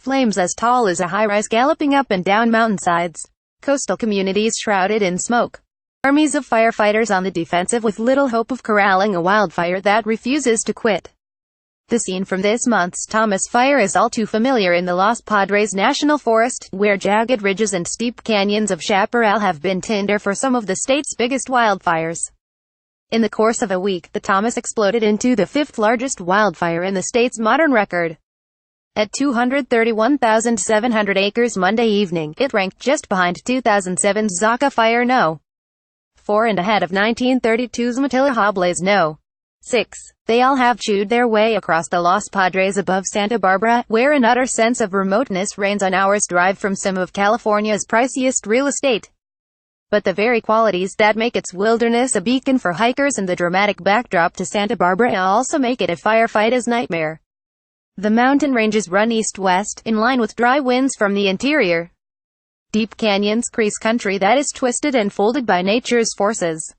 Flames as tall as a high-rise galloping up and down mountainsides. Coastal communities shrouded in smoke. Armies of firefighters on the defensive with little hope of corralling a wildfire that refuses to quit. The scene from this month's Thomas Fire is all too familiar in the Los Padres National Forest, where jagged ridges and steep canyons of chaparral have been tinder for some of the state's biggest wildfires. In the course of a week, the Thomas exploded into the fifth-largest wildfire in the state's modern record. At 231,700 acres Monday evening, it ranked just behind 2007's Zaca Fire No. 4 and ahead of 1932's Matilija Blaze No. 6. They all have chewed their way across the Los Padres above Santa Barbara, where an utter sense of remoteness reigns on hours' drive from some of California's priciest real estate. But the very qualities that make its wilderness a beacon for hikers and the dramatic backdrop to Santa Barbara also make it a firefighter's nightmare. The mountain ranges run east-west, in line with dry winds from the interior. Deep canyons crease country that is twisted and folded by nature's forces.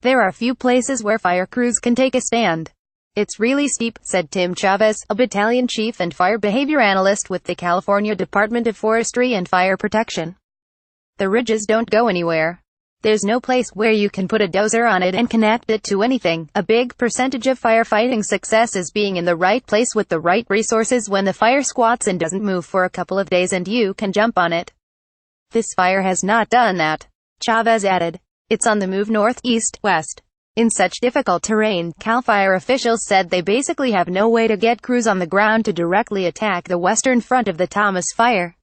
There are few places where fire crews can take a stand. It's really steep, said Tim Chavez, a battalion chief and fire behavior analyst with the California Department of Forestry and Fire Protection. The ridges don't go anywhere. There's no place where you can put a dozer on it and connect it to anything. A big percentage of firefighting success is being in the right place with the right resources when the fire squats and doesn't move for a couple of days and you can jump on it. This fire has not done that, Chavez added. It's on the move north, east, west. In such difficult terrain, CAL FIRE officials said they basically have no way to get crews on the ground to directly attack the western front of the Thomas Fire.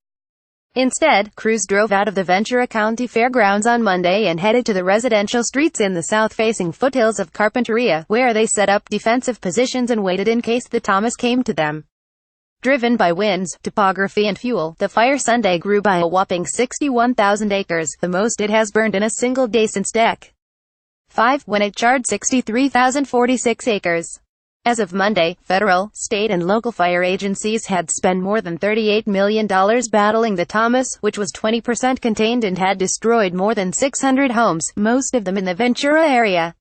Instead, crews drove out of the Ventura County Fairgrounds on Monday and headed to the residential streets in the south-facing foothills of Carpinteria, where they set up defensive positions and waited in case the Thomas came to them. Driven by winds, topography and fuel, the fire Sunday grew by a whopping 61,000 acres, the most it has burned in a single day since Dec. 5, when it charred 63,046 acres. As of Monday, federal, state and local fire agencies had spent more than $38 million battling the Thomas, which was 20% contained and had destroyed more than 600 homes, most of them in the Ventura area.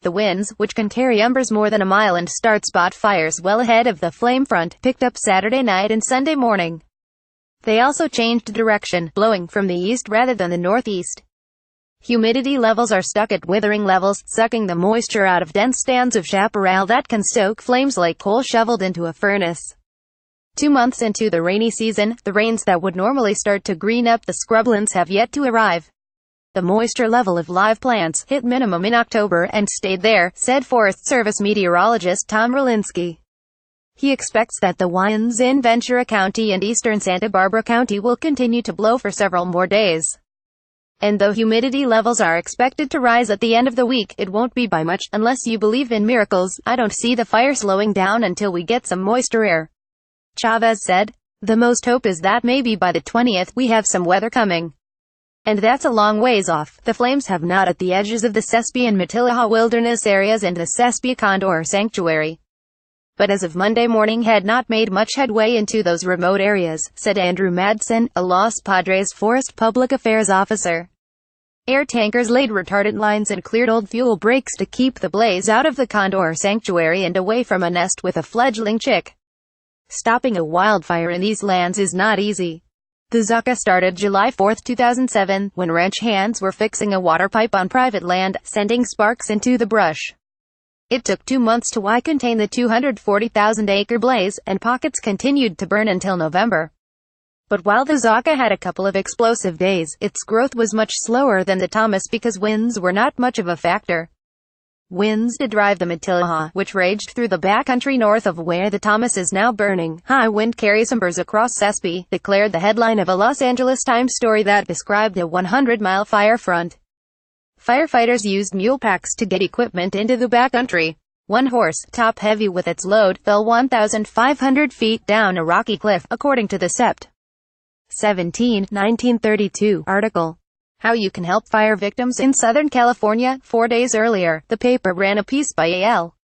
The winds, which can carry embers more than a mile and start spot fires well ahead of the flame front, picked up Saturday night and Sunday morning. They also changed direction, blowing from the east rather than the northeast. Humidity levels are stuck at withering levels, sucking the moisture out of dense stands of chaparral that can stoke flames like coal shoveled into a furnace. 2 months into the rainy season, the rains that would normally start to green up the scrublands have yet to arrive. The moisture level of live plants hit minimum in October and stayed there, said Forest Service meteorologist Tom Rolinski. He expects that the winds in Ventura County and eastern Santa Barbara County will continue to blow for several more days. And though humidity levels are expected to rise at the end of the week, it won't be by much. Unless you believe in miracles, I don't see the fire slowing down until we get some moisture air, Chavez said. The most hope is that maybe by the 20th we have some weather coming. And that's a long ways off. The flames have not at the edges of the Sespe and Matilija wilderness areas and the Sespe Condor Sanctuary. But as of Monday morning had not made much headway into those remote areas, said Andrew Madsen, a Los Padres Forest public affairs officer. Air tankers laid retardant lines and cleared old fuel breaks to keep the blaze out of the Condor Sanctuary and away from a nest with a fledgling chick. Stopping a wildfire in these lands is not easy. The Zaca started July 4, 2007, when ranch hands were fixing a water pipe on private land, sending sparks into the brush. It took 2 months to contain the 240,000-acre blaze, and pockets continued to burn until November. But while the Zaca had a couple of explosive days, its growth was much slower than the Thomas because winds were not much of a factor. Winds did drive the Matilija, which raged through the backcountry north of where the Thomas is now burning. High wind carries embers across Sespe, declared the headline of a Los Angeles Times story that described a 100-mile fire front. Firefighters used mule packs to get equipment into the backcountry. One horse, top-heavy with its load, fell 1,500 feet down a rocky cliff, according to the Sept. 17, 1932 article. How you can help fire victims in Southern California. 4 days earlier, the paper ran a piece by A.L.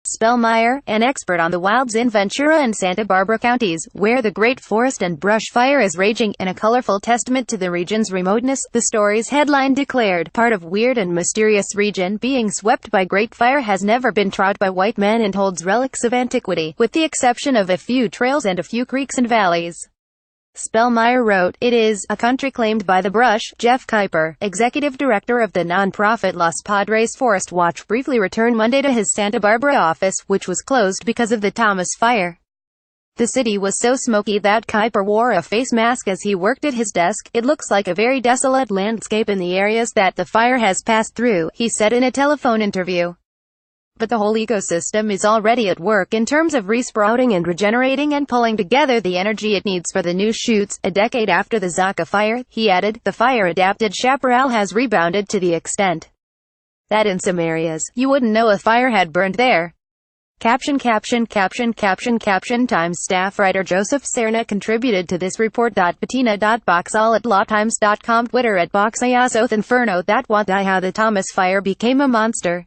Spellmeyer, an expert on the wilds in Ventura and Santa Barbara counties, where the Great Forest and Brush Fire is raging, in a colorful testament to the region's remoteness, the story's headline declared, part of weird and mysterious region being swept by Great Fire has never been trod by white men and holds relics of antiquity, with the exception of a few trails and a few creeks and valleys. Spellmeyer wrote, "It is a country claimed by the brush." Jeff Kuiper, executive director of the nonprofit Los Padres Forest Watch, briefly returned Monday to his Santa Barbara office, which was closed because of the Thomas Fire. The city was so smoky that Kuiper wore a face mask as he worked at his desk. "It looks like a very desolate landscape in the areas that the fire has passed through," he said in a telephone interview. "But the whole ecosystem is already at work in terms of resprouting and regenerating and pulling together the energy it needs for the new shoots." A decade after the Zaka fire, he added, "The fire-adapted chaparral has rebounded to the extent that in some areas, you wouldn't know a fire had burned there." Caption Times staff writer Joseph Serna contributed to this report. Patina.boxall@lawtimes.com, Twitter @boxayasoth Inferno. That what how the Thomas Fire became a monster.